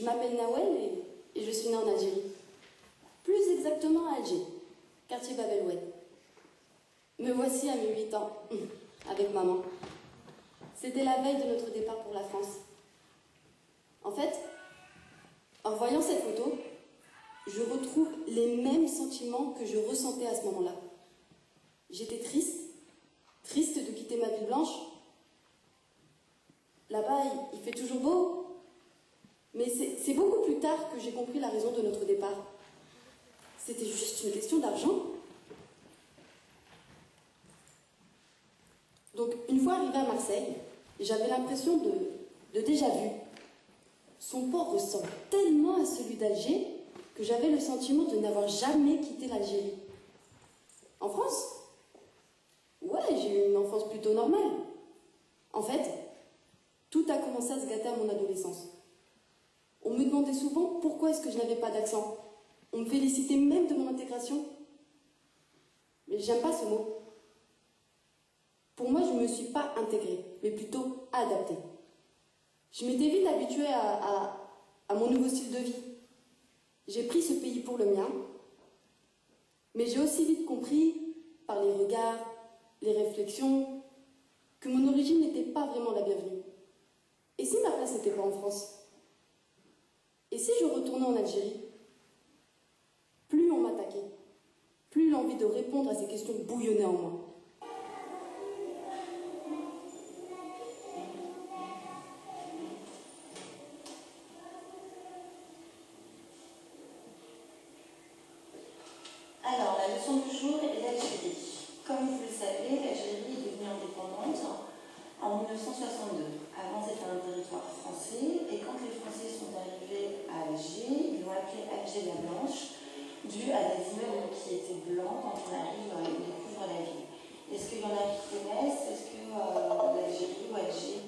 Je m'appelle Nawel et je suis née en Algérie. Plus exactement à Alger, quartier Bab el Oued. Me voici à mes 8 ans, avec maman. C'était la veille de notre départ pour la France. En fait, en voyant cette photo, je retrouve les mêmes sentiments que je ressentais à ce moment-là. J'étais triste de quitter ma ville blanche. Là-bas, il fait toujours beau, mais c'est beaucoup plus tard que j'ai compris la raison de notre départ. C'était juste une question d'argent. Donc, une fois arrivée à Marseille, j'avais l'impression de déjà vu. Son port ressemble tellement à celui d'Alger que j'avais le sentiment de n'avoir jamais quitté l'Algérie. En France, ouais, j'ai eu une enfance plutôt normale. En fait, tout a commencé à se gâter à mon adolescence. On me demandait souvent pourquoi est-ce que je n'avais pas d'accent. On me félicitait même de mon intégration. Mais j'aime pas ce mot. Pour moi, je ne me suis pas intégrée, mais plutôt adaptée. Je m'étais vite habituée à mon nouveau style de vie. J'ai pris ce pays pour le mien, mais j'ai aussi vite compris, par les regards, les réflexions, que mon origine n'était pas vraiment la bienvenue. Et si ma place n'était pas en France? Et si je retournais en Algérie? Plus on m'attaquait, plus l'envie de répondre à ces questions bouillonnait en moi. Alors, la leçon du jour est l'Algérie. Comme vous le savez, l'Algérie est devenue indépendante en 1962. Avant, c'était un territoire français, et quand les Français sont arrivés à Alger, ils l'ont appelé Alger la Blanche, dû à des immeubles qui étaient blancs quand on arrive et découvre la ville. Est-ce qu'il y en a qui connaissent? Est-ce que l'Algérie ou Alger?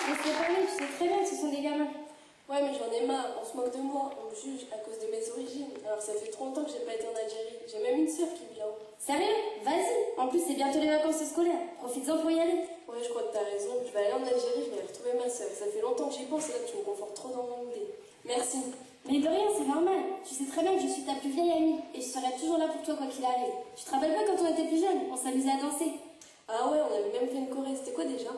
laisse-les parler, tu sais très bien que ce sont des gamins. Ouais, mais j'en ai marre, on se moque de moi, on me juge à cause de mes origines. Alors ça fait trop longtemps que j'ai pas été en Algérie, j'ai même une sœur qui vient. Sérieux? Vas-y. En plus, c'est bientôt les vacances scolaires. Profites-en pour y aller. Ouais, je crois que t'as raison, je vais aller en Algérie, je vais aller retrouver ma sœur. Ça fait longtemps que j'y pense et là tu me confortes trop dans mon idée. Merci. Mais de rien, c'est normal. Tu sais très bien que je suis ta plus vieille amie et je serai toujours là pour toi quoi qu'il arrive. Tu te rappelles pas quand on était plus jeunes, on s'amusait à danser? Ah ouais, on avait même fait une choré, c'était quoi déjà?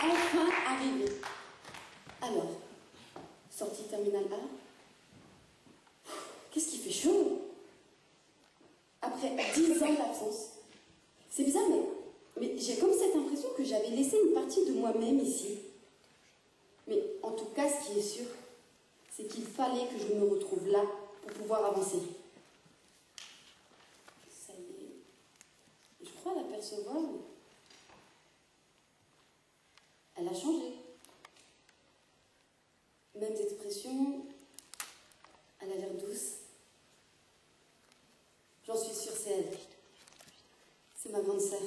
Enfin arrivé. Alors, sortie terminale A. Qu'est-ce qui fait chaud? Après 10 ans d'absence. C'est bizarre, mais j'ai comme cette impression que j'avais laissé une partie de moi-même ici. Mais en tout cas, ce qui est sûr, c'est qu'il fallait que je me retrouve là pour pouvoir avancer. Ça y est. Je crois l'apercevoir. Elle a changé. Même d'expression, elle a l'air douce. J'en suis sûre, c'est elle. C'est ma grande sœur.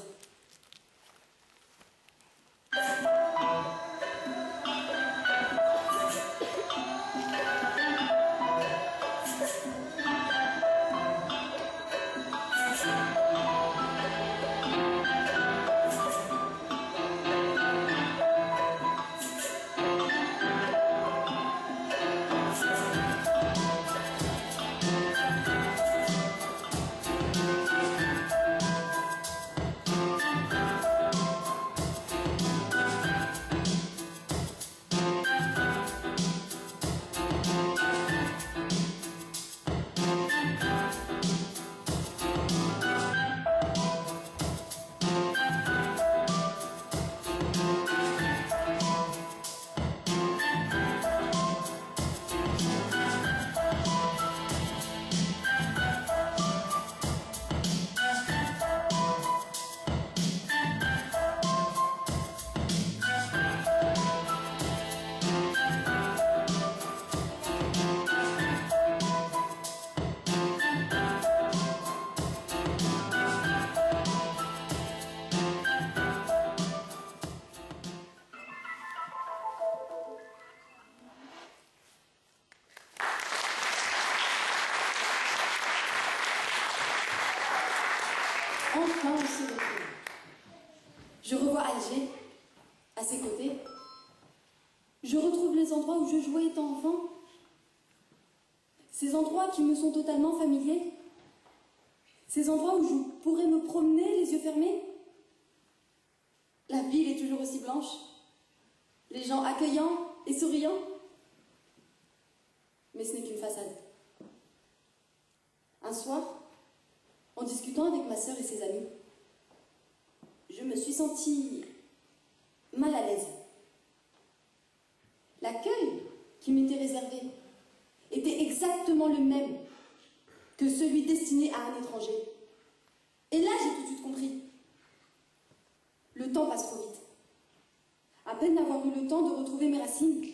Enfin, on se retrouve. Je revois Alger, à ses côtés. Je retrouve les endroits où je jouais étant enfant. Ces endroits qui me sont totalement familiers. Ces endroits où je pourrais me promener les yeux fermés. La ville est toujours aussi blanche. Les gens accueillants et souriants. Mais ce n'est qu'une façade. Un soir, en discutant avec ma sœur et ses amis, me suis sentie mal à l'aise. L'accueil qui m'était réservé était exactement le même que celui destiné à un étranger. Et là, j'ai tout de suite compris. Le temps passe trop vite. À peine d'avoir eu le temps de retrouver mes racines.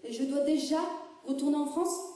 Et je dois déjà retourner en France.